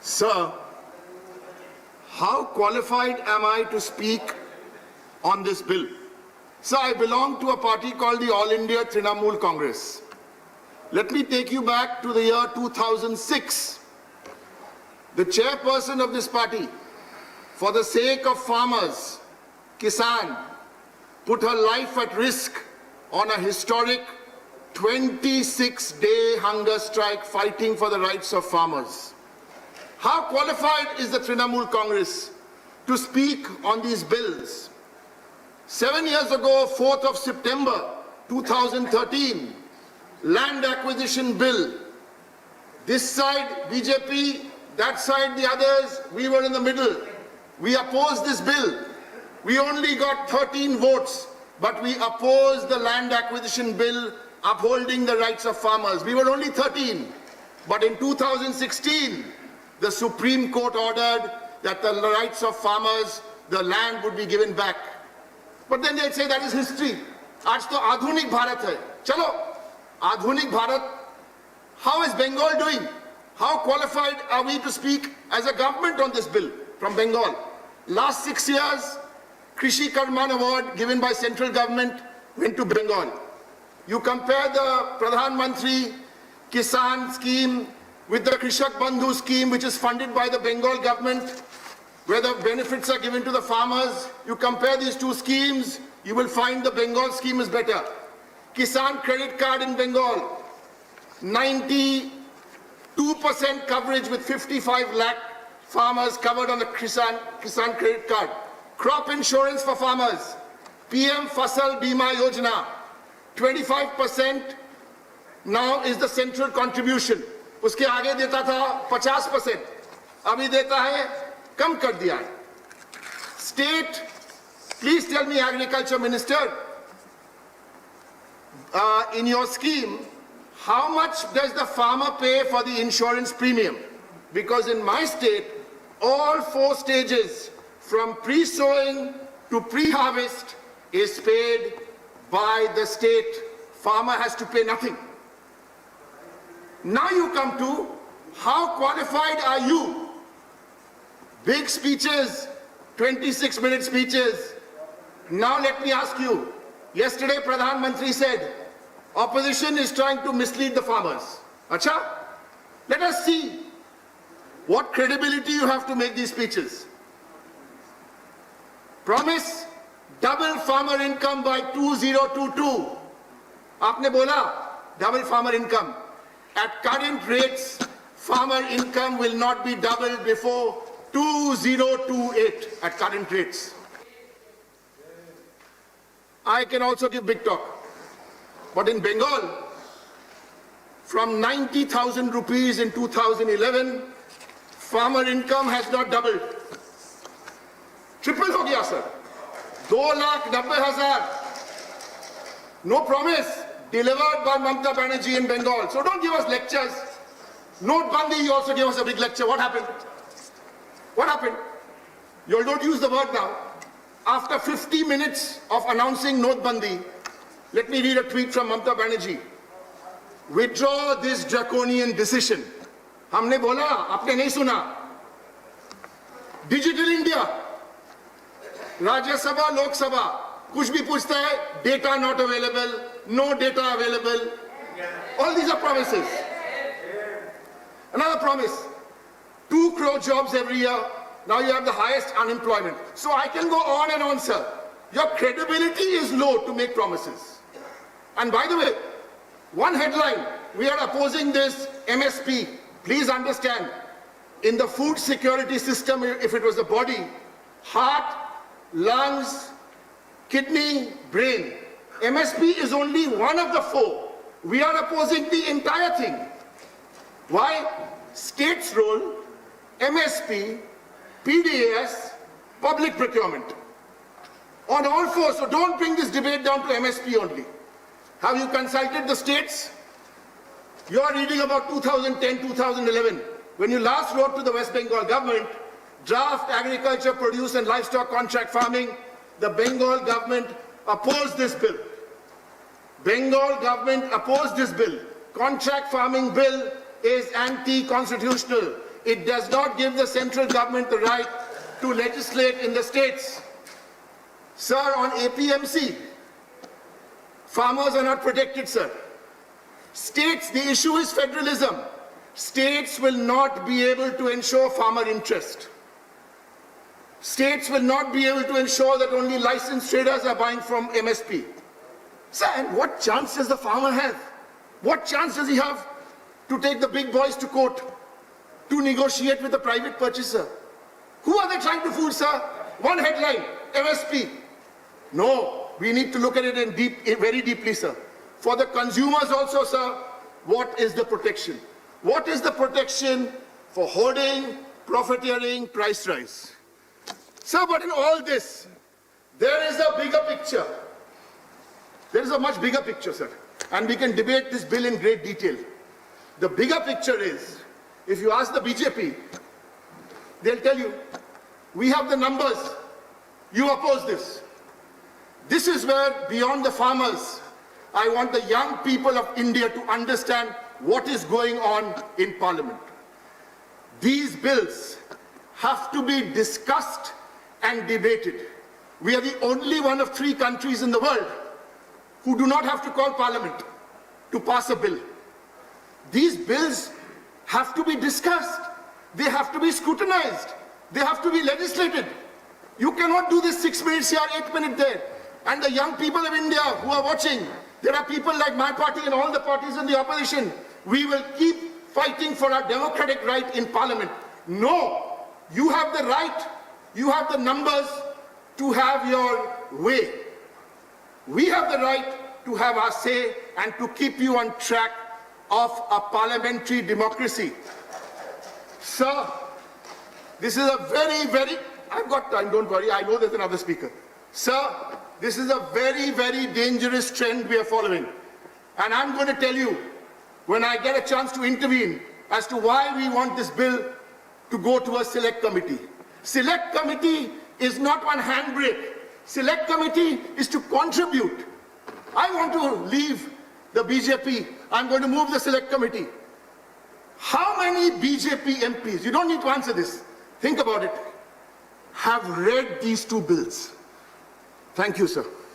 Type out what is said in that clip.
Sir, how qualified am I to speak on this bill? Sir, I belong to a party called the All India Trinamool Congress. Let me take you back to the year 2006. The chairperson of this party, for the sake of farmers, Kisan, put her life at risk on a historic 26-day hunger strike fighting for the rights of farmers. How qualified is the Trinamool Congress to speak on these bills? 7 years ago, 4th of September 2013, land acquisition bill. This side BJP, that side the others, we were in the middle. We opposed this bill. We only got 13 votes, but we opposed the land acquisition bill upholding the rights of farmers. We were only 13. But in 2016, the Supreme Court ordered that the rights of farmers, the land would be given back. But then they'd say that is history. Aaj to Adhunik Bharat hai. Chalo, Adhunik Bharat. How is Bengal doing? How qualified are we to speak as a government on this bill from Bengal? Last 6 years, Krishi Karman Award given by central government went to Bengal. You compare the Pradhan Mantri Kisan scheme with the Krishak Bandhu scheme, which is funded by the Bengal government, where the benefits are given to the farmers. You compare these two schemes, you will find the Bengal scheme is better. Kisan credit card in Bengal, 92% coverage with 55 lakh farmers covered on the Kisan credit card. Crop insurance for farmers, PM Fasal Bima Yojana, 25% now is the central contribution. उसके आगे देता था 50%, अभी देता है कम कर दिया है. State, please tell me, Agriculture Minister, in your scheme, how much does the farmer pay for the insurance premium? Because in my state, all 4 stages, from pre-sowing to pre-harvest, is paid by the state. Farmer has to pay nothing. Now you come to, how qualified are you? Big speeches, 26-minute speeches. Now let me ask you, yesterday Pradhan Mantri said, opposition is trying to mislead the farmers. Acha? Let us see what credibility you have to make these speeches. Promise, double farmer income by 2022. Aapne bola, double farmer income. At current rates, farmer income will not be doubled before 2028 at current rates. I can also give big talk. But in Bengal, from 90,000 rupees in 2011, farmer income has not doubled. Triple ho gaya, sir. 2,90,000. No promise. Delivered by Mamata Banerjee in Bengal. So don't give us lectures. Notebandi, you also gave us a big lecture. What happened? What happened? You don't use the word now. After 50 minutes of announcing Notebandi, let me read a tweet from Mamata Banerjee. Withdraw this draconian decision. Humne bola, aapne nahi suna. Digital India. Rajya Sabha, Lok Sabha. Kuch bhi puchta hai, data not available, no data available. All these are promises. Another promise, 2 crore jobs every year. Now you have the highest unemployment. So I can go on and on, sir. Your credibility is low to make promises. And by the way, one headline, we are opposing this MSP. Please understand, in the food security system, if it was the body, heart, lungs, kidney, brain. MSP is only one of the 4. We are opposing the entire thing. Why? State's role, MSP, PDAS, public procurement. On all 4, so don't bring this debate down to MSP only. Have you consulted the states? You are reading about 2010, 2011. When you last wrote to the West Bengal government, draft agriculture, produce and livestock contract farming, the Bengal government opposed this bill. Bengal government opposed this bill. Contract farming bill is anti-constitutional. it does not give the central government the right to legislate in the states. Sir, on APMC, farmers are not protected, sir. States, the issue is federalism. States will not be able to ensure farmer interest. States will not be able to ensure that only licensed traders are buying from MSP. Sir, and what chance does the farmer have? What chance does he have to take the big boys to court, to negotiate with the private purchaser? Who are they trying to fool, sir? One headline, MSP. No, we need to look at it very deeply, sir. For the consumers also, sir, what is the protection? What is the protection for hoarding, profiteering, price rise? Sir, but in all this, there is a bigger picture. There is a much bigger picture, sir. And we can debate this bill in great detail. The bigger picture is, if you ask the BJP, they'll tell you, we have the numbers. You oppose this. This is where, beyond the farmers, I want the young people of India to understand what is going on in Parliament. These bills have to be discussed and debated. We are the only one of 3 countries in the world who do not have to call Parliament to pass a bill. These bills have to be discussed. They have to be scrutinized. They have to be legislated. You cannot do this 6 minutes here, 8 minutes there. And the young people of India who are watching, there are people like my party and all the parties in the opposition. We will keep fighting for our democratic right in Parliament. No, you have the right, you have the numbers to have your way. We have the right to have our say and to keep you on track of a parliamentary democracy. Sir, this is a very, I've got time, don't worry, I know there's another speaker. Sir, this is a very dangerous trend we are following. And I'm going to tell you, when I get a chance to intervene, as to why we want this bill to go to a select committee. Select committee is not one handbrake. Select committee is to contribute. I want to leave the BJP. I'm going to move the select committee. How many BJP MPs, you don't need to answer this, think about it, have read these 2 bills? Thank you, sir.